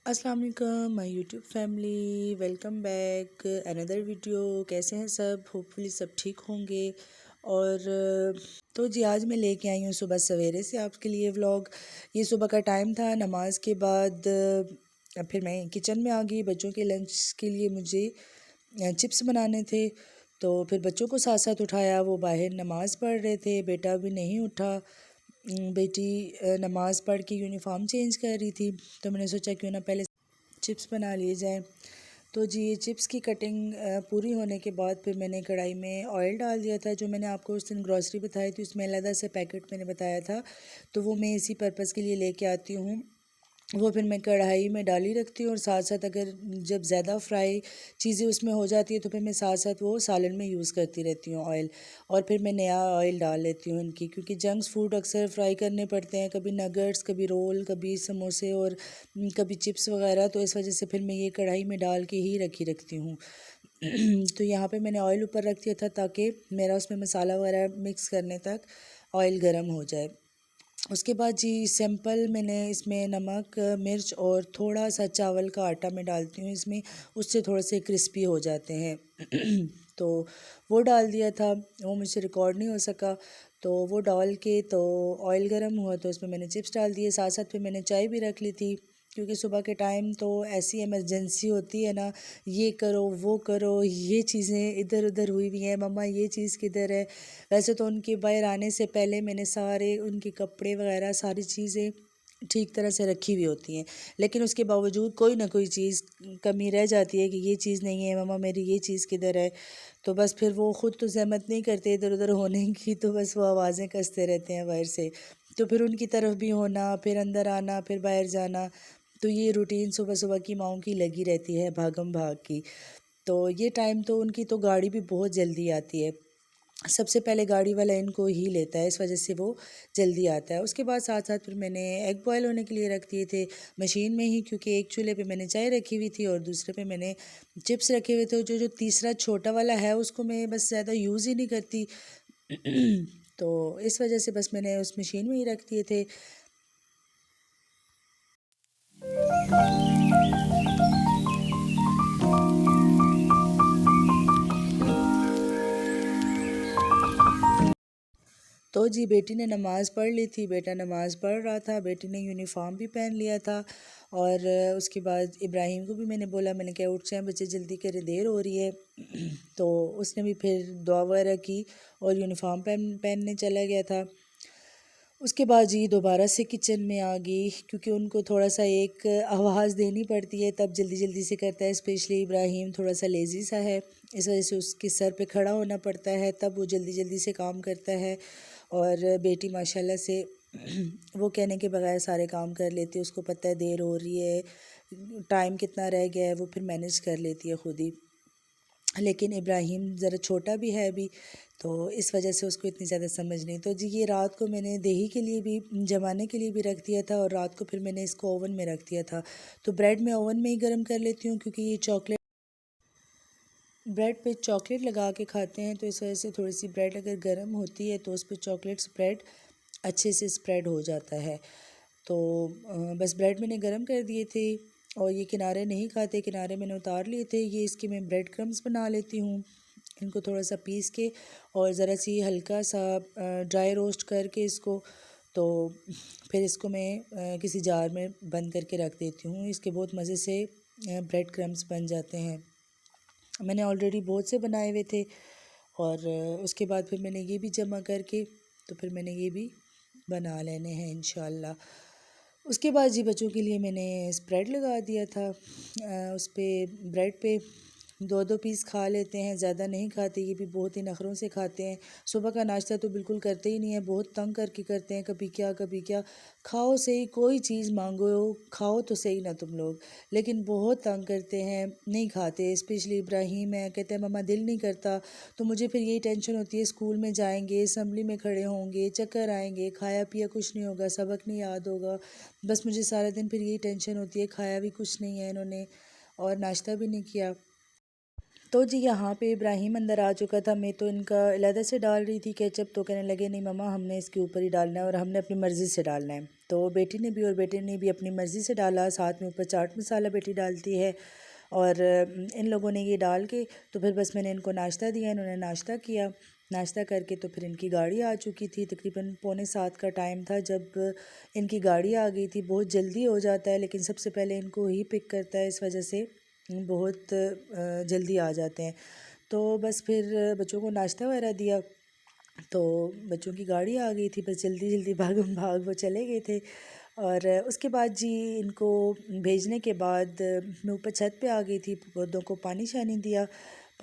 अस्सलाम वालेकुम my YouTube family, welcome back another video. कैसे हैं सब? होपफुली सब ठीक होंगे। और तो जी आज मैं लेके आई हूँ सुबह सवेरे से आपके लिए व्लॉग। ये सुबह का टाइम था, नमाज के बाद फिर मैं किचन में आ गई। बच्चों के लंच के लिए मुझे चिप्स बनाने थे, तो फिर बच्चों को साथ साथ उठाया। वो बाहर नमाज़ पढ़ रहे थे, बेटा भी नहीं उठा। बेटी नमाज़ पढ़ के यूनिफॉर्म चेंज कर रही थी, तो मैंने सोचा क्यों ना पहले चिप्स बना लिए जाए। तो जी ये चिप्स की कटिंग पूरी होने के बाद फिर मैंने कढ़ाई में ऑयल डाल दिया था। जो मैंने आपको उस दिन ग्रॉसरी बताई थी उसमें अलग से पैकेट मैंने बताया था, तो वो मैं इसी पर्पज़ के लिए लेके आती हूँ। वो फिर मैं कढ़ाई में डाली रखती हूँ, और साथ साथ अगर जब ज़्यादा फ्राई चीज़ें उसमें हो जाती है तो फिर मैं साथ साथ वो सालन में यूज़ करती रहती हूँ ऑयल। और फिर मैं नया ऑयल डाल लेती हूँ इनकी, क्योंकि जंक्स फूड अक्सर फ्राई करने पड़ते हैं, कभी नगेट्स, कभी रोल, कभी समोसे और कभी चिप्स वगैरह। तो इस वजह से फिर मैं ये कढ़ाई में डाल के ही रखती हूँ। तो यहाँ पे मैंने ऑयल ऊपर रख दिया था ताकि मेरा उसमें मसाला वगैरह मिक्स करने तक ऑयल गर्म हो जाए। उसके बाद जी सिंपल मैंने इसमें नमक, मिर्च और थोड़ा सा चावल का आटा मैं डालती हूँ इसमें, उससे थोड़े से क्रिस्पी हो जाते हैं। तो वो डाल दिया था, वो मुझसे रिकॉर्ड नहीं हो सका। तो वो डाल के तो ऑयल गर्म हुआ तो उसमें मैंने चिप्स डाल दिए। साथ साथ फिर मैंने चाय भी रख ली थी, क्योंकि सुबह के टाइम तो ऐसी इमरजेंसी होती है ना, ये करो वो करो, ये चीज़ें इधर उधर हुई हुई हैं, मम्मा ये चीज़ किधर है। वैसे तो उनके बाहर आने से पहले मैंने सारे उनके कपड़े वगैरह सारी चीज़ें ठीक तरह से रखी हुई होती हैं, लेकिन उसके बावजूद कोई ना कोई चीज़ कमी रह जाती है कि ये चीज़ नहीं है मम्मा, मेरी ये चीज़ किधर है। तो बस फिर वो ख़ुद तो ज़हमत नहीं करते इधर उधर होने की, तो बस वो आवाज़ें कसते रहते हैं बाहर से। तो फिर उनकी तरफ भी होना, फिर अंदर आना, फिर बाहर जाना, तो ये रूटीन सुबह सुबह की माओं की लगी रहती है, भागम भाग की। तो ये टाइम तो उनकी तो गाड़ी भी बहुत जल्दी आती है, सबसे पहले गाड़ी वाला इनको ही लेता है, इस वजह से वो जल्दी आता है। उसके बाद साथ साथ फिर मैंने एग बॉयल होने के लिए रख दिए थे मशीन में ही, क्योंकि एक चूल्हे पे मैंने चाय रखी हुई थी और दूसरे पे मैंने चिप्स रखे हुए थे। जो जो तीसरा छोटा वाला है उसको मैं बस ज़्यादा यूज़ ही नहीं करती। तो इस वजह से बस मैंने उस मशीन में ही रख दिए थे। तो जी बेटी ने नमाज़ पढ़ ली थी, बेटा नमाज़ पढ़ रहा था, बेटी ने यूनिफ़ॉर्म भी पहन लिया था। और उसके बाद इब्राहिम को भी मैंने बोला, मैंने कहा उठ जाएं बच्चे, जल्दी करें, देर हो रही है। तो उसने भी फिर दुआ वगैरह की और यूनिफ़ॉर्म पहनने चला गया था। उसके बाद जी दोबारा से किचन में आ गई, क्योंकि उनको थोड़ा सा एक आवाज़ देनी पड़ती है, तब जल्दी जल्दी से करता है। स्पेशली इब्राहिम थोड़ा सा लेज़ी सा है, इस वजह से उसके सर पे खड़ा होना पड़ता है, तब वो जल्दी जल्दी से काम करता है। और बेटी माशाल्लाह से वो कहने के बगैर सारे काम कर लेती है। उसको पता है देर हो रही है, टाइम कितना रह गया है, वो फिर मैनेज कर लेती है ख़ुद ही। लेकिन इब्राहिम ज़रा छोटा भी है अभी, तो इस वजह से उसको इतनी ज़्यादा समझ नहीं। तो जी ये रात को मैंने दही के लिए भी, जमाने के लिए भी रख दिया था, और रात को फिर मैंने इसको ओवन में रख दिया था। तो ब्रेड मैं ओवन में ही गर्म कर लेती हूँ, क्योंकि ये चॉकलेट, ब्रेड पे चॉकलेट लगा के खाते हैं, तो इस वजह से थोड़ी सी ब्रेड अगर गर्म होती है तो उस पर चॉकलेट स्प्रेड अच्छे से स्प्रेड हो जाता है। तो बस ब्रेड मैंने गर्म कर दिए थे, और ये किनारे नहीं खाते, किनारे मैंने उतार लिए थे। ये इसके मैं ब्रेड क्रम्स बना लेती हूँ, इनको थोड़ा सा पीस के और ज़रा सी हल्का सा ड्राई रोस्ट करके इसको, तो फिर इसको मैं किसी जार में बंद करके रख देती हूँ। इसके बहुत मज़े से ब्रेड क्रम्स बन जाते हैं। मैंने ऑलरेडी बहुत से बनाए हुए थे, और उसके बाद फिर मैंने ये भी जमा करके, तो फिर मैंने ये भी बना लेने हैं इंशाल्लाह। उसके बाद जी बच्चों के लिए मैंने स्प्रेड लगा दिया था। उस पे ब्रेड पे 2-2 पीस खा लेते हैं, ज़्यादा नहीं खाते। ये भी बहुत ही नखरों से खाते हैं, सुबह का नाश्ता तो बिल्कुल करते ही नहीं है, बहुत तंग करके करते हैं, कभी क्या कभी क्या। खाओ सही, कोई चीज़ मांगो, खाओ तो सही ना तुम लोग, लेकिन बहुत तंग करते हैं, नहीं खाते। स्पेशली इब्राहिम है, कहते हैं मम्मा दिल नहीं करता। तो मुझे फिर यही टेंशन होती है, स्कूल में जाएंगे, असम्बली में खड़े होंगे, चक्कर आएंगे, खाया पिया कुछ नहीं होगा, सबक नहीं याद होगा। बस मुझे सारा दिन फिर यही टेंशन होती है, खाया भी कुछ नहीं है इन्होंने और नाश्ता भी नहीं किया। तो जी यहाँ पे इब्राहिम अंदर आ चुका था, मैं तो इनका अलहदा से डाल रही थी केचप, तो कहने लगे नहीं मम्मा हमने इसके ऊपर ही डालना है और हमने अपनी मर्ज़ी से डालना है। तो बेटे ने भी अपनी मर्ज़ी से डाला, साथ में ऊपर चाट मसाला बेटी डालती है। और इन लोगों ने ये डाल के तो फिर बस मैंने इनको नाश्ता दिया, इन्होंने नाश्ता किया। नाश्ता करके तो फिर इनकी गाड़ी आ चुकी थी। तकरीबन 6:45 का टाइम था जब इनकी गाड़ी आ गई थी। बहुत जल्दी हो जाता है लेकिन सबसे पहले इनको ही पिक करता है, इस वजह से बहुत जल्दी आ जाते हैं। तो बस फिर बच्चों को नाश्ता वगैरह दिया तो बच्चों की गाड़ी आ गई थी। बस जल्दी जल्दी भागम भाग वो चले गए थे। और उसके बाद जी इनको भेजने के बाद मैं ऊपर छत पे आ गई थी, पौधों को पानी शानी दिया।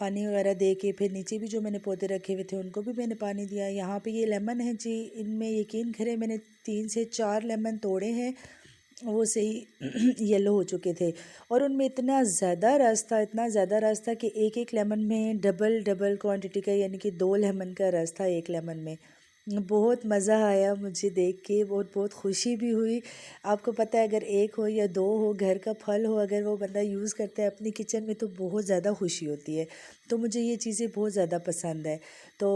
पानी वगैरह दे के फिर नीचे भी जो मैंने पौधे रखे हुए थे उनको भी मैंने पानी दिया। यहाँ पे ये लेमन है जी, इनमें यकीन करें मैंने 3 से 4 लेमन तोड़े हैं, वो सही येलो हो चुके थे। और उनमें इतना ज़्यादा रस था, इतना ज़्यादा रस था कि एक एक लेमन में डबल डबल क्वांटिटी का, यानी कि 2 लेमन का रस था एक लेमन में। बहुत मज़ा आया मुझे देख के, बहुत बहुत खुशी भी हुई। आपको पता है अगर एक हो या दो हो, घर का फल हो, अगर वो बंदा यूज़ करता है अपनी किचन में तो बहुत ज़्यादा खुशी होती है। तो मुझे ये चीज़ें बहुत ज़्यादा पसंद है। तो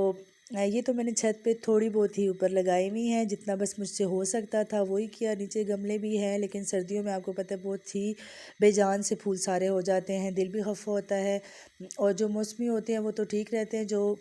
ये तो मैंने छत पे थोड़ी बहुत ही ऊपर लगाई हुई हैं, जितना बस मुझसे हो सकता था वही किया। नीचे गमले भी हैं लेकिन सर्दियों में आपको पता है बहुत ही बेजान से फूल सारे हो जाते हैं, दिल भी खफ़ा होता है। और जो मौसमी होते हैं वो तो ठीक रहते हैं, जो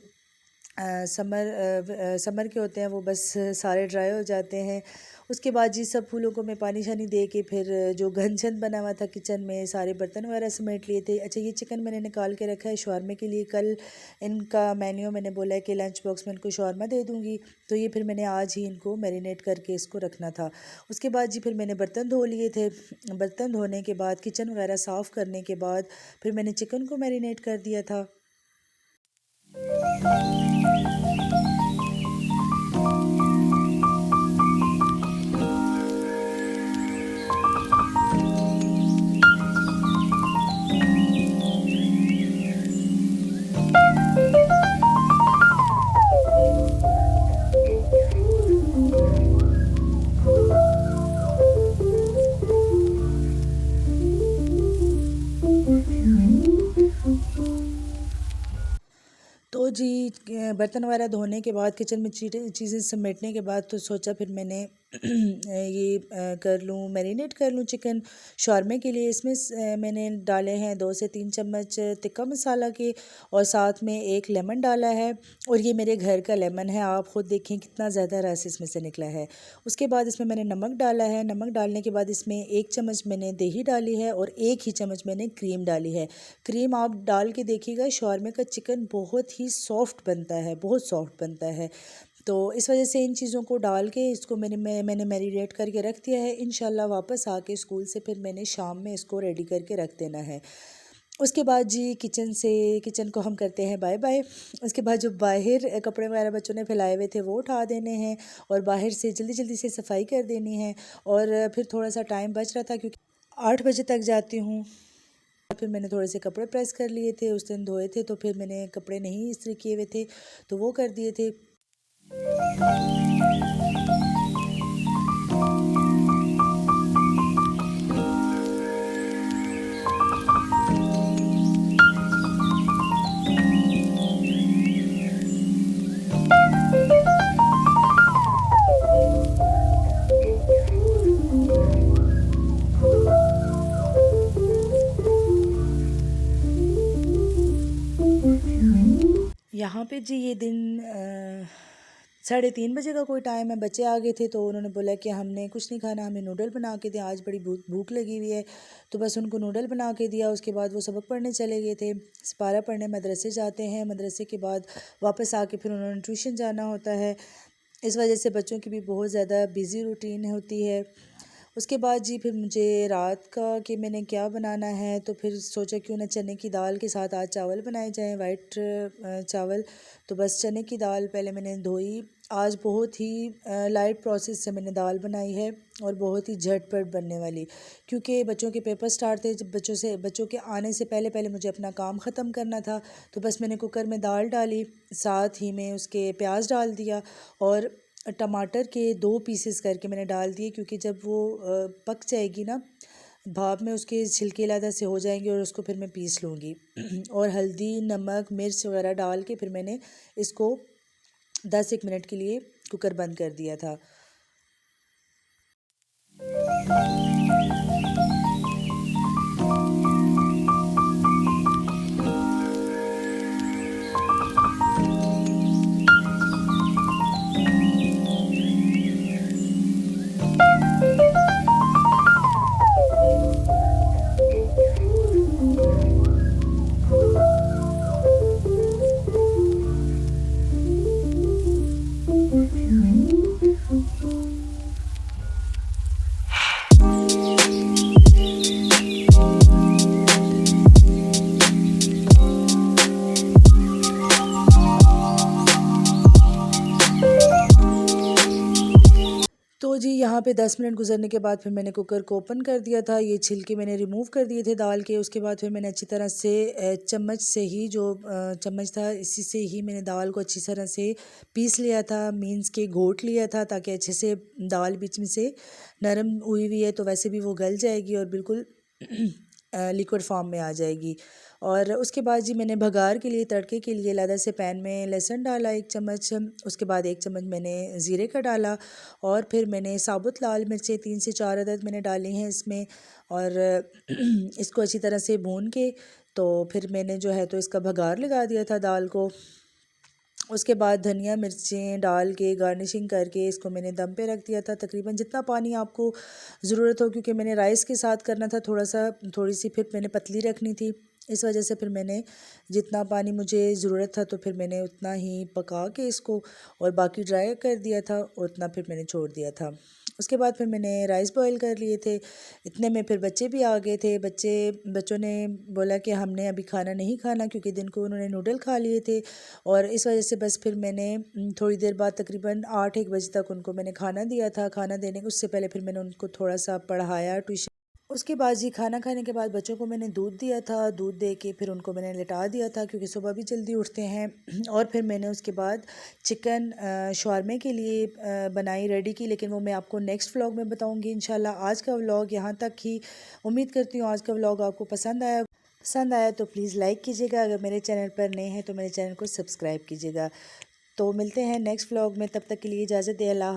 समर के होते हैं वो बस सारे ड्राई हो जाते हैं। उसके बाद जी सब फूलों को मैं पानी शानी दे के फिर जो घन छन बना हुआ था किचन में, सारे बर्तन वगैरह समेट लिए थे। अच्छा, ये चिकन मैंने निकाल के रखा है शॉर्मे के लिए। कल इनका मेन्यू मैंने बोला है कि लंच बॉक्स में इनको शॉर्मा दे दूँगी, तो ये फिर मैंने आज ही इनको मैरिनेट करके इसको रखना था। उसके बाद जी फिर मैंने बर्तन धो लिए थे। बर्तन धोने के बाद, किचन वगैरह साफ़ करने के बाद फिर मैंने चिकन को मैरिनेट कर दिया था। तो जी बर्तन वगैरह धोने के बाद, किचन में चीज़ें समेटने के बाद तो सोचा फिर मैंने ये कर लूँ, मैरिनेट कर लूँ चिकन शॉर्मे के लिए। इसमें मैंने डाले हैं 2 से 3 चम्मच टिक्का मसाला के, और साथ में 1 लेमन डाला है। और ये मेरे घर का लेमन है, आप ख़ुद देखें कितना ज़्यादा रस इसमें से निकला है। उसके बाद इसमें मैंने नमक डाला है। नमक डालने के बाद इसमें 1 चम्मच मैंने दही डाली है और 1 ही चम्मच मैंने क्रीम डाली है। क्रीम आप डाल के देखिएगा, शॉर्मे का चिकन बहुत ही सॉफ्ट बनता है, बहुत सॉफ्ट बनता है। तो इस वजह से इन चीज़ों को डाल के इसको मैंने मैरिनेट करके रख दिया है। इंशाल्लाह वापस आके स्कूल से फिर मैंने शाम में इसको रेडी करके रख देना है। उसके बाद जी किचन को हम करते हैं बाय बाय। उसके बाद जो बाहर कपड़े वगैरह बच्चों ने फैलाए हुए थे वो उठा देने हैं, और बाहर से जल्दी जल्दी से सफाई कर देनी है। और फिर थोड़ा सा टाइम बच रहा था क्योंकि 8 बजे तक जाती हूँ। फिर मैंने थोड़े से कपड़े प्रेस कर लिए थे, उस दिन धोए थे, तो फिर मैंने कपड़े नहीं इस्त्री किए हुए थे तो वो कर दिए थे। यहाँ पे जी ये दिन 3:30 बजे का कोई टाइम है। बच्चे आ गए थे तो उन्होंने बोला कि हमने कुछ नहीं खाना, हमें नूडल बना के दें, आज बड़ी भूख लगी हुई है। तो बस उनको नूडल बना के दिया। उसके बाद वो सबक पढ़ने चले गए थे, सिपारा पढ़ने मदरसे जाते हैं। मदरसे के बाद वापस आके फिर उन्होंने ट्यूशन जाना होता है। इस वजह से बच्चों की भी बहुत ज़्यादा बिज़ी रूटीन होती है। उसके बाद जी फिर मुझे रात का कि मैंने क्या बनाना है, तो फिर सोचा क्यों ना चने की दाल के साथ आज चावल बनाए जाएं, वाइट चावल। तो बस चने की दाल पहले मैंने धोई। आज बहुत ही लाइट प्रोसेस से मैंने दाल बनाई है और बहुत ही झटपट बनने वाली, क्योंकि बच्चों के पेपर स्टार्ट थे। जब बच्चों के आने से पहले पहले मुझे अपना काम ख़त्म करना था। तो बस मैंने कुकर में दाल डाली, साथ ही में उसके प्याज डाल दिया और टमाटर के 2 पीसेस करके मैंने डाल दिए, क्योंकि जब वो पक जाएगी ना भाप में, उसके छिलके अलग से हो जाएंगे और उसको फिर मैं पीस लूँगी। और हल्दी, नमक, मिर्च वगैरह डाल के फिर मैंने इसको 10 एक मिनट के लिए कुकर बंद कर दिया था। तो जी यहाँ पे 10 मिनट गुजरने के बाद फिर मैंने कुकर को ओपन कर दिया था। ये छिलके मैंने रिमूव कर दिए थे दाल के। उसके बाद फिर मैंने अच्छी तरह से चम्मच से ही जो चम्मच था इसी से ही मैंने दाल को अच्छी तरह से पीस लिया था, मीन्स के घोट लिया था, ताकि अच्छे से दाल बीच में से नरम हुई हुई है तो वैसे भी वो गल जाएगी और बिल्कुल लिक्विड फॉर्म में आ जाएगी। और उसके बाद जी मैंने भगार के लिए, तड़के के लिए अलग से पैन में लहसुन डाला 1 चम्मच, उसके बाद 1 चम्मच मैंने ज़ीरे का डाला और फिर मैंने साबुत लाल मिर्चें 3 से 4 अदद मैंने डाली हैं इसमें। और इसको अच्छी तरह से भून के तो फिर मैंने जो है तो इसका भगार लगा दिया था दाल को। उसके बाद धनिया मिर्चें डाल के गार्निशिंग करके इसको मैंने दम पे रख दिया था। तकरीबन जितना पानी आपको ज़रूरत हो, क्योंकि मैंने राइस के साथ करना था थोड़ी सी फिर मैंने पतली रखनी थी, इस वजह से फिर मैंने जितना पानी मुझे ज़रूरत था तो फिर मैंने उतना ही पका के इसको और बाकी ड्राई कर दिया था और उतना फिर मैंने छोड़ दिया था। उसके बाद फिर मैंने राइस बॉईल कर लिए थे। इतने में फिर बच्चे भी आ गए थे। बच्चों ने बोला कि हमने अभी खाना नहीं खाना, क्योंकि दिन को उन्होंने नूडल खा लिए थे और इस वजह से बस फिर मैंने थोड़ी देर बाद तकरीबन 8-1 बजे तक उनको मैंने खाना दिया था। खाना देने के उससे पहले फिर मैंने उनको थोड़ा सा पढ़ाया ट्यूशन। उसके बाद जी खाना खाने के बाद बच्चों को मैंने दूध दिया था। दूध दे के फिर उनको मैंने लिटा दिया था, क्योंकि सुबह भी जल्दी उठते हैं। और फिर मैंने उसके बाद चिकन शॉर्मे के लिए बनाई रेडी की, लेकिन वो मैं आपको नेक्स्ट व्लॉग में बताऊंगी इंशाल्लाह। आज का व्लॉग यहाँ तक ही। उम्मीद करती हूँ आज का व्लॉग आपको पसंद आया तो प्लीज़ लाइक कीजिएगा। अगर मेरे चैनल पर नए हैं तो मेरे चैनल को सब्सक्राइब कीजिएगा। तो मिलते हैं नेक्स्ट व्लॉग में, तब तक के लिए इजाज़त दें। अल्लाह।